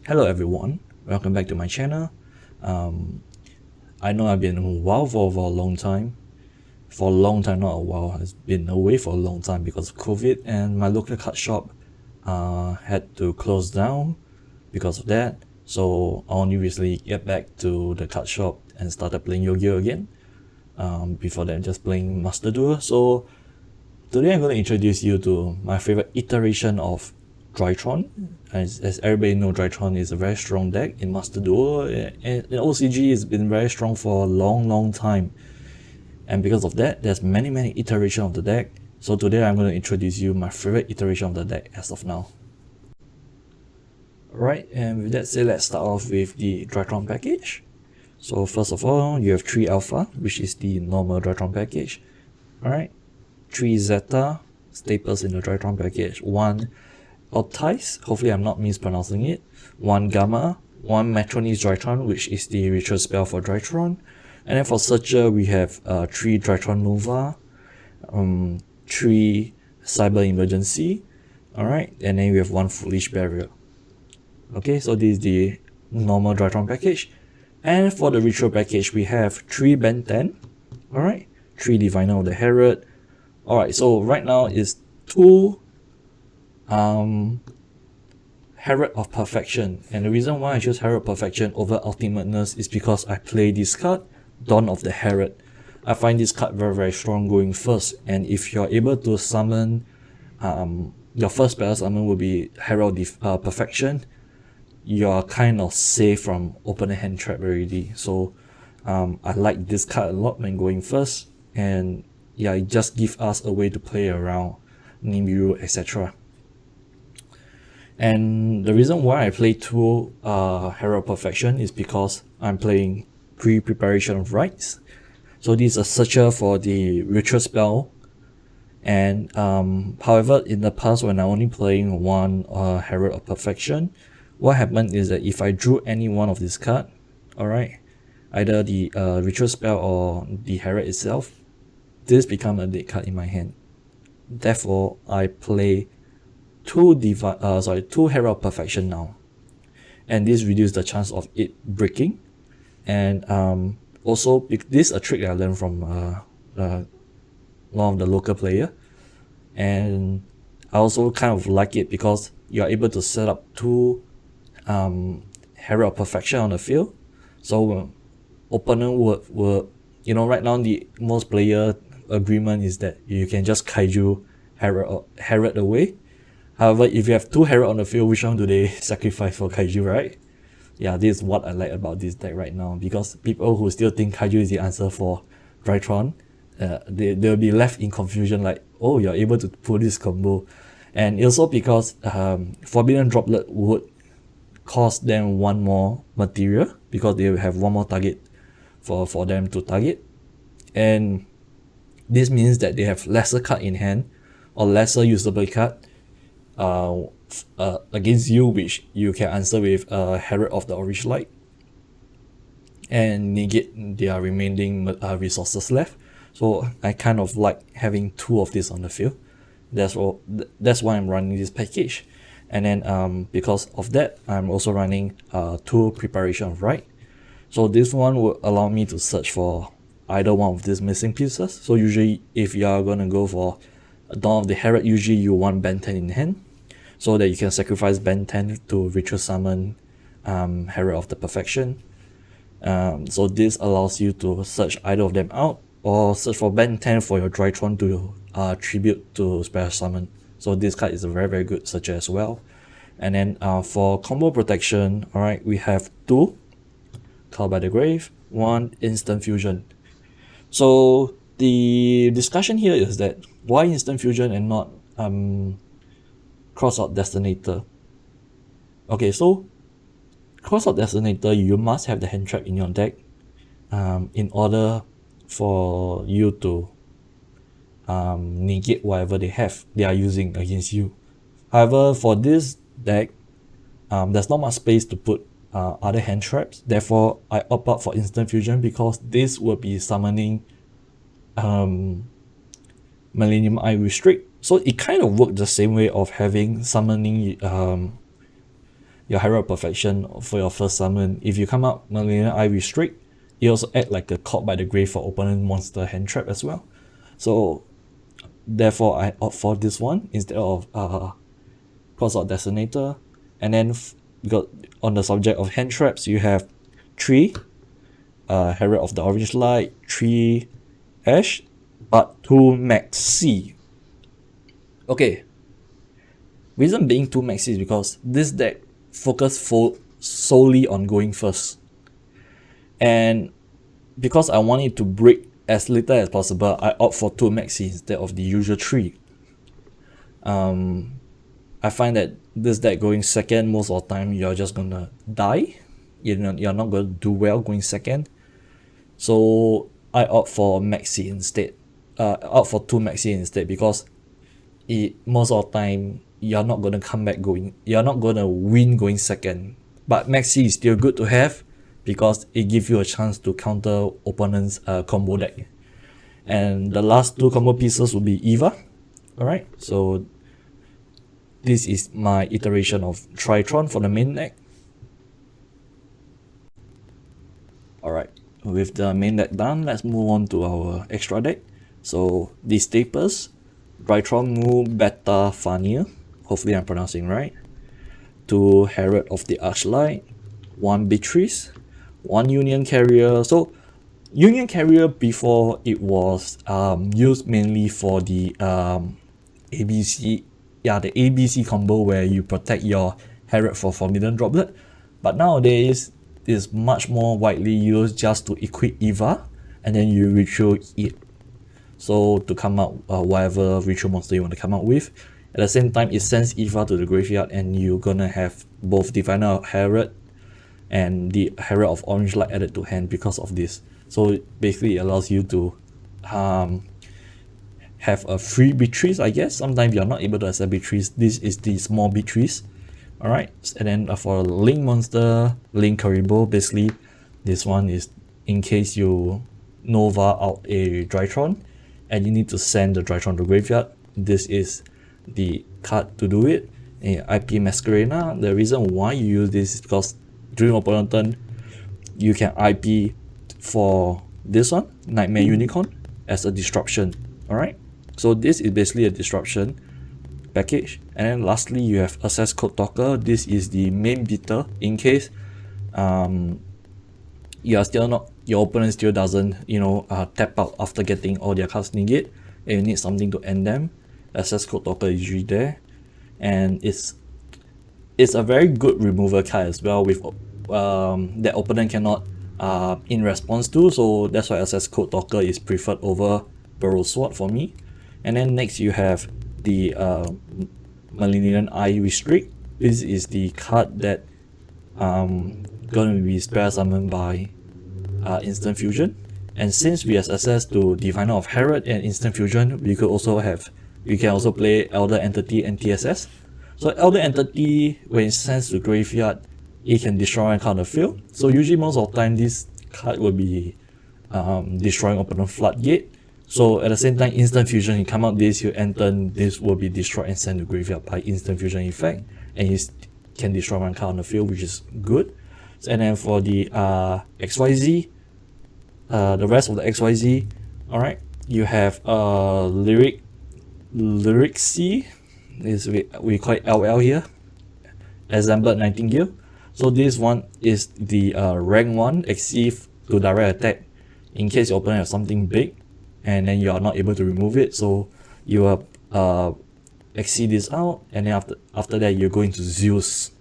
Hello everyone, welcome back to my channel. I know I've been away for a long time. For a long time, not a while. I've been away for a long time because of COVID, and my local card shop had to close down because of that. So I only recently get back to the card shop and started playing Yugioh again. Before that, just playing Master Duel. So today I'm going to introduce you to my favorite iteration of Drytron. As everybody knows, Drytron is a very strong deck in Master Duel, and OCG has been very strong for a long time. And because of that, there's many iterations of the deck. So today I'm going to introduce you my favorite iteration of the deck as of now. Alright, and with that said, let's start off with the Drytron package. So first of all, you have 3 Alpha, which is the normal Drytron package. Alright, 3 Zeta staples in the Drytron package, 1 Optize, hopefully I'm not mispronouncing it, 1 Gamma, 1 Metronis Drytron, which is the ritual spell for Drytron, and then for Searcher we have 3 Drytron Nova, 3 Cyber Emergency, alright, and then we have 1 Foolish Barrier. Okay, so this is the normal Drytron package. And for the ritual package we have 3 Ben 10, alright, 3 Diviner of the Herald. Alright, so right now is 2 Herald of Perfection, and the reason why I chose Herald of Perfection over Ultimateness is because I play this card, Dawn of the Herald. I find this card very strong going first, and if you're able to summon, your first spell summon will be Herald of Perfection, you're kind of safe from opening hand trap already. So I like this card a lot when going first, and yeah, it just gives us a way to play around Nibiru, etc. And the reason why I play 2 Herald Perfection is because I'm playing Pre-Preparation of Rites. So this is a searcher for the ritual spell, and however in the past when I only playing 1 Herald of Perfection, what happened is that if I drew any one of this card, alright, either the ritual spell or the Herald itself, this becomes a dead card in my hand. Therefore, I play 2 Herald of Perfection now, and this reduces the chance of it breaking. And also, this is a trick that I learned from one of the local player, and I also kind of like it because you are able to set up 2 Herald of Perfection on the field. So opponent would you know, right now the most player agreement is that you can just Kaiju Herald away. However, if you have 2 Herald on the field, which one do they sacrifice for Kaiju, right? Yeah, this is what I like about this deck right now, because people who still think Kaiju is the answer for Drytron, they'll be left in confusion like, oh, you're able to pull this combo. And also because Forbidden Droplet would cost them 1 more material, because they will have 1 more target for them to target. And this means that they have lesser card in hand, or lesser usable card against you, which you can answer with Herald of the Orange Light and negate their remaining resources left. So I kind of like having 2 of this on the field. That's why I'm running this package. And then because of that, I'm also running 2 Preparation of Rite. So this one will allow me to search for either one of these missing pieces. So usually if you are gonna go for Dawn of the Herald, usually you want Ben 10 in hand, so that you can sacrifice Ben 10 to ritual summon Herald of the Perfection. So this allows you to search either of them out, or search for Ben 10 for your Drytron to tribute to special summon. So this card is a very good searcher as well. And then for combo protection, alright, we have 2 Call by the Grave, 1 Instant Fusion. So the discussion here is that why Instant Fusion and not Crossout Destinator? Okay, so Crossout Destinator, you must have the hand trap in your deck in order for you to negate whatever they are using against you. However, for this deck, there's not much space to put other hand traps. Therefore, I opt out for Instant Fusion, because this will be summoning Millennium Eye Restrict. So it kind of worked the same way of having summoning your Herald Perfection for your first summon. If you come out Millennium Eye Restrict, it also act like a Caught by the Grave for opponent monster hand trap as well. So therefore I opt for this one instead of Cross-out Detonator. And then got on the subject of hand traps, you have 3 Herald of the Orange Light, 3 Ash, but 2 Maxi. Okay, reason being 2 Maxi is because this deck focus solely on going first, and because I want it to break as little as possible, I opt for 2 Maxi instead of the usual 3. I find that this deck going second, most of the time you're just gonna die. You're not gonna do well going second. So I opt for Maxi instead. Opt for 2 Maxi instead, because most of the time you're not gonna come back going. You're not gonna win going second. But Maxi is still good to have because it gives you a chance to counter opponent's combo deck. And the last 2 combo pieces will be Eva. Alright, so this is my iteration of Drytron for the main deck. Alright, with the main deck done, let's move on to our extra deck. So these staples: Drytron Mu Beta Fania, hopefully I'm pronouncing right, 2 Herald of the Archlight, 1 Beatrice, 1 Union Carrier. So Union Carrier before it was used mainly for the ABC, the ABC combo where you protect your Herald for Forbidden Droplet, but nowadays is much more widely used just to equip Eva and then you ritual it. So to come out whatever ritual monster you want to come out with. At the same time, it sends Eva to the graveyard and you're gonna have both Diviner of Herald and the Herald of Orange Light added to hand because of this. So basically it allows you to have a free Beatrice, I guess. Sometimes you're not able to accept Beatrice. This is the small Beatrice. Alright, and then for Link monster, Link Karibo, basically this one is in case you Nova out a Drytron and you need to send the Drytron to graveyard. This is the card to do it. And IP Masquerena, the reason why you use this is because during opponent turn, you can IP for this one, Nightmare Unicorn, as a disruption. Alright, so this is basically a disruption package. And then lastly, you have Access Code Talker. This is the main beater in case you are still not, your opponent still doesn't tap out after getting all their cards negate and you need something to end them. Access Code Talker is usually there, and it's a very good removal card as well with that opponent cannot in response to, so that's why Access Code Talker is preferred over Burrow Sword for me. And then next you have the Millennium Eye Restrict. This is the card that gonna be spell summoned by Instant Fusion, and since we have access to Diviner of Herald and Instant Fusion, we can also play Elder Entity and TSS. So Elder Entity, when it sends to graveyard, it can destroy one card on the field. So usually most of the time this card will be destroying opponent Floodgate. So at the same time, Instant Fusion, you come out this, you enter, this will be destroyed and sent to graveyard by Instant Fusion effect, and he can destroy one card on the field, which is good. And then for the XYZ, the rest of the XYZ, alright, you have Lyric C, is we call it LL here, Assembled Nightingale. So this one is the rank 1 Exceed to direct attack in case your opponent has something big and then you are not able to remove it, so you will exceed this out, and then after that you're going to Zeus.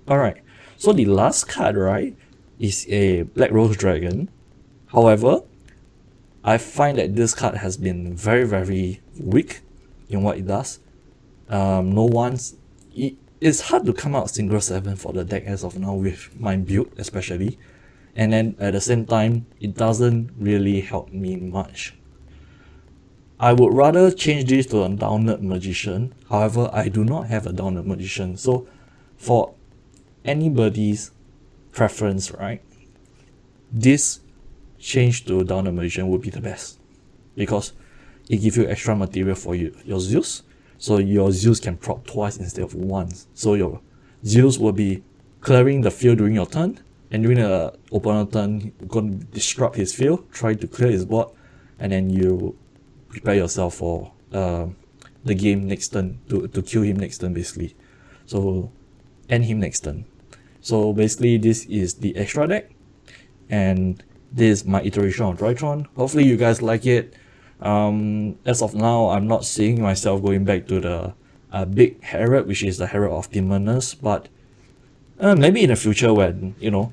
Alright, so the last card, right, is a Black Rose Dragon. However, I find that this card has been very, very weak in what it does. It's hard to come out single 7 for the deck as of now with my build especially, and then at the same time it doesn't really help me much. I would rather change this to a Downerd Magician. However, I do not have a Downerd Magician, so for anybody's preference, right, this change to Downerd Magician would be the best because it gives you extra material for your Zeus. So your Zeus can prop twice instead of once. So your Zeus will be clearing the field during your turn, and during the opponent turn, you're going to disrupt his field, try to clear his board, and then you prepare yourself for the game next turn, to kill him next turn basically. So end him next turn. So basically this is the extra deck, and this is my iteration of Drytron. Hopefully you guys like it. As of now, I'm not seeing myself going back to the big Herald, which is the Herald of Demoness, but maybe in the future when, you know,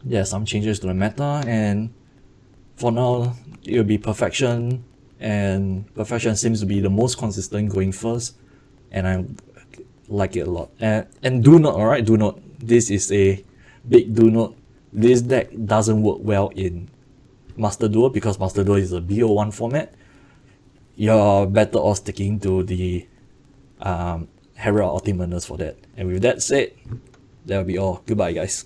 there are some changes to the meta, and for now it will be Perfection, and Perfection seems to be the most consistent going first, and I like it a lot. And do not, alright, do not, this is a big do not, this deck doesn't work well in Master Duel because Master Duel is a BO1 format. You're better off sticking to the Herald of Demoness for that. And with that said, that'll be all. Goodbye guys.